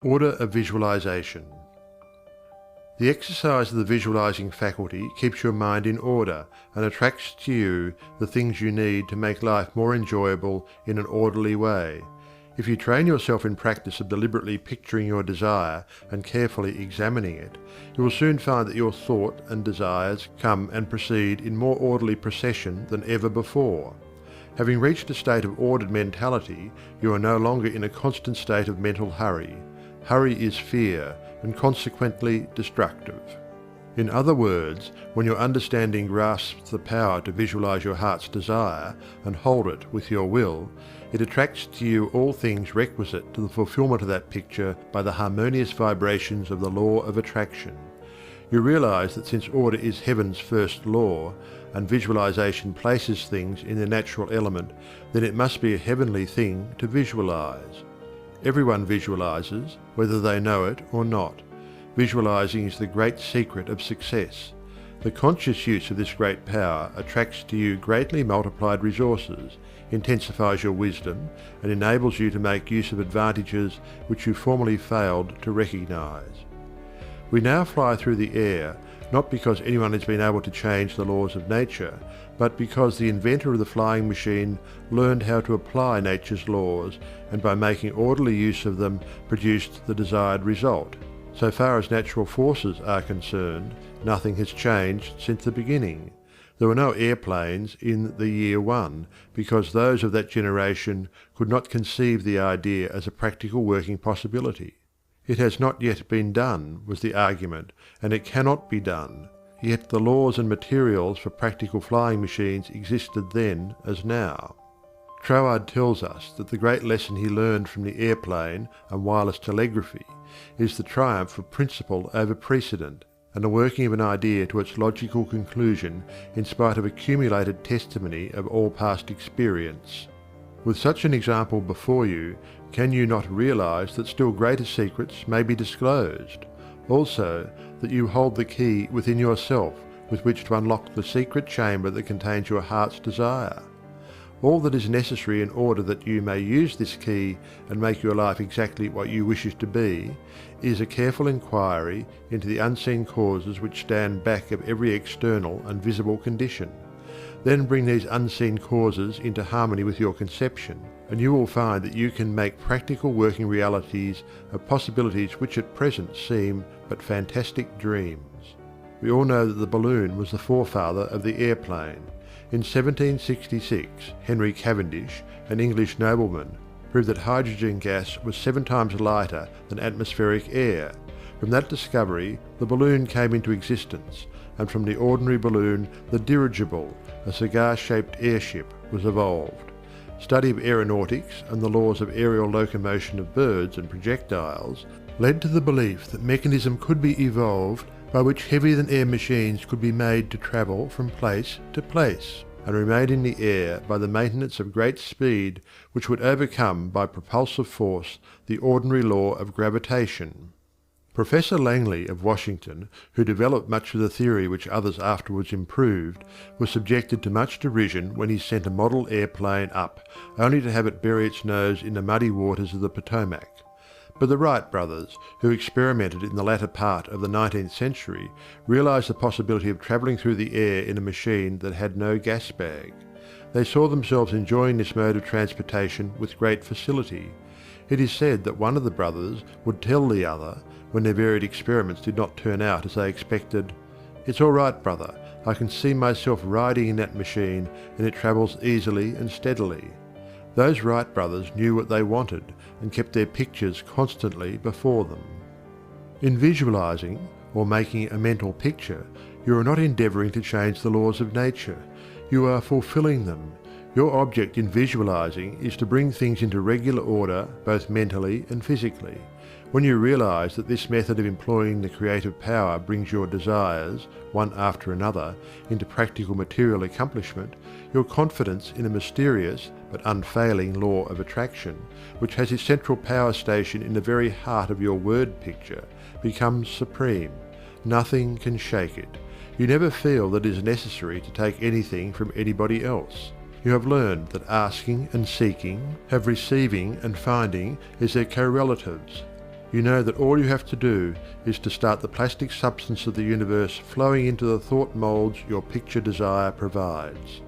Order of visualization. The exercise of the visualizing faculty keeps your mind in order and attracts to you the things you need to make life more enjoyable in an orderly way. If you train yourself in practice of deliberately picturing your desire and carefully examining it, you will soon find that your thought and desires come and proceed in more orderly procession than ever before. Having reached a state of ordered mentality, you are no longer in a constant state of mental hurry. Hurry is fear, and consequently destructive. In other words, when your understanding grasps the power to visualize your heart's desire and hold it with your will, it attracts to you all things requisite to the fulfillment of that picture by the harmonious vibrations of the law of attraction. You realize that since order is heaven's first law, and visualization places things in their natural element, then it must be a heavenly thing to visualize. Everyone visualizes, whether they know it or not. Visualizing is the great secret of success. The conscious use of this great power attracts to you greatly multiplied resources, intensifies your wisdom, and enables you to make use of advantages which you formerly failed to recognize. We now fly through the air, not because anyone has been able to change the laws of nature, but because the inventor of the flying machine learned how to apply nature's laws, and by making orderly use of them produced the desired result. So far as natural forces are concerned, nothing has changed since the beginning. There were no airplanes in the year one, because those of that generation could not conceive the idea as a practical working possibility. It has not yet been done, was the argument, and it cannot be done. Yet the laws and materials for practical flying machines existed then as now. Troward tells us that the great lesson he learned from the airplane and wireless telegraphy is the triumph of principle over precedent, and the working of an idea to its logical conclusion in spite of accumulated testimony of all past experience. With such an example before you, can you not realize that still greater secrets may be disclosed? Also, that you hold the key within yourself with which to unlock the secret chamber that contains your heart's desire. All that is necessary in order that you may use this key and make your life exactly what you wish it to be, is a careful inquiry into the unseen causes which stand back of every external and visible condition. Then bring these unseen causes into harmony with your conception, and you will find that you can make practical working realities of possibilities which at present seem but fantastic dreams. We all know that the balloon was the forefather of the airplane. In 1766, Henry Cavendish, an English nobleman, proved that hydrogen gas was 7 times lighter than atmospheric air. From that discovery, the balloon came into existence, and from the ordinary balloon, the dirigible, a cigar-shaped airship, was evolved. Study of aeronautics and the laws of aerial locomotion of birds and projectiles led to the belief that mechanism could be evolved by which heavier-than-air machines could be made to travel from place to place, and remain in the air by the maintenance of great speed which would overcome by propulsive force the ordinary law of gravitation. Professor Langley of Washington, who developed much of the theory which others afterwards improved, was subjected to much derision when he sent a model airplane up, only to have it bury its nose in the muddy waters of the Potomac. But the Wright brothers, who experimented in the latter part of the 19th century, realized the possibility of travelling through the air in a machine that had no gas bag. They saw themselves enjoying this mode of transportation with great facility. It is said that one of the brothers would tell the other, when their varied experiments did not turn out as they expected, "It's all right, brother, I can see myself riding in that machine, and it travels easily and steadily." Those Wright brothers knew what they wanted, and kept their pictures constantly before them. In visualizing, or making a mental picture, you are not endeavoring to change the laws of nature. You are fulfilling them. Your object in visualizing is to bring things into regular order both mentally and physically. When you realize that this method of employing the creative power brings your desires, one after another, into practical material accomplishment, your confidence in a mysterious but unfailing law of attraction, which has its central power station in the very heart of your word picture, becomes supreme. Nothing can shake it. You never feel that it is necessary to take anything from anybody else. You have learned that asking and seeking have receiving and finding as their correlatives. you know that all you have to do is to start the plastic substance of the universe flowing into the thought molds your picture desire provides.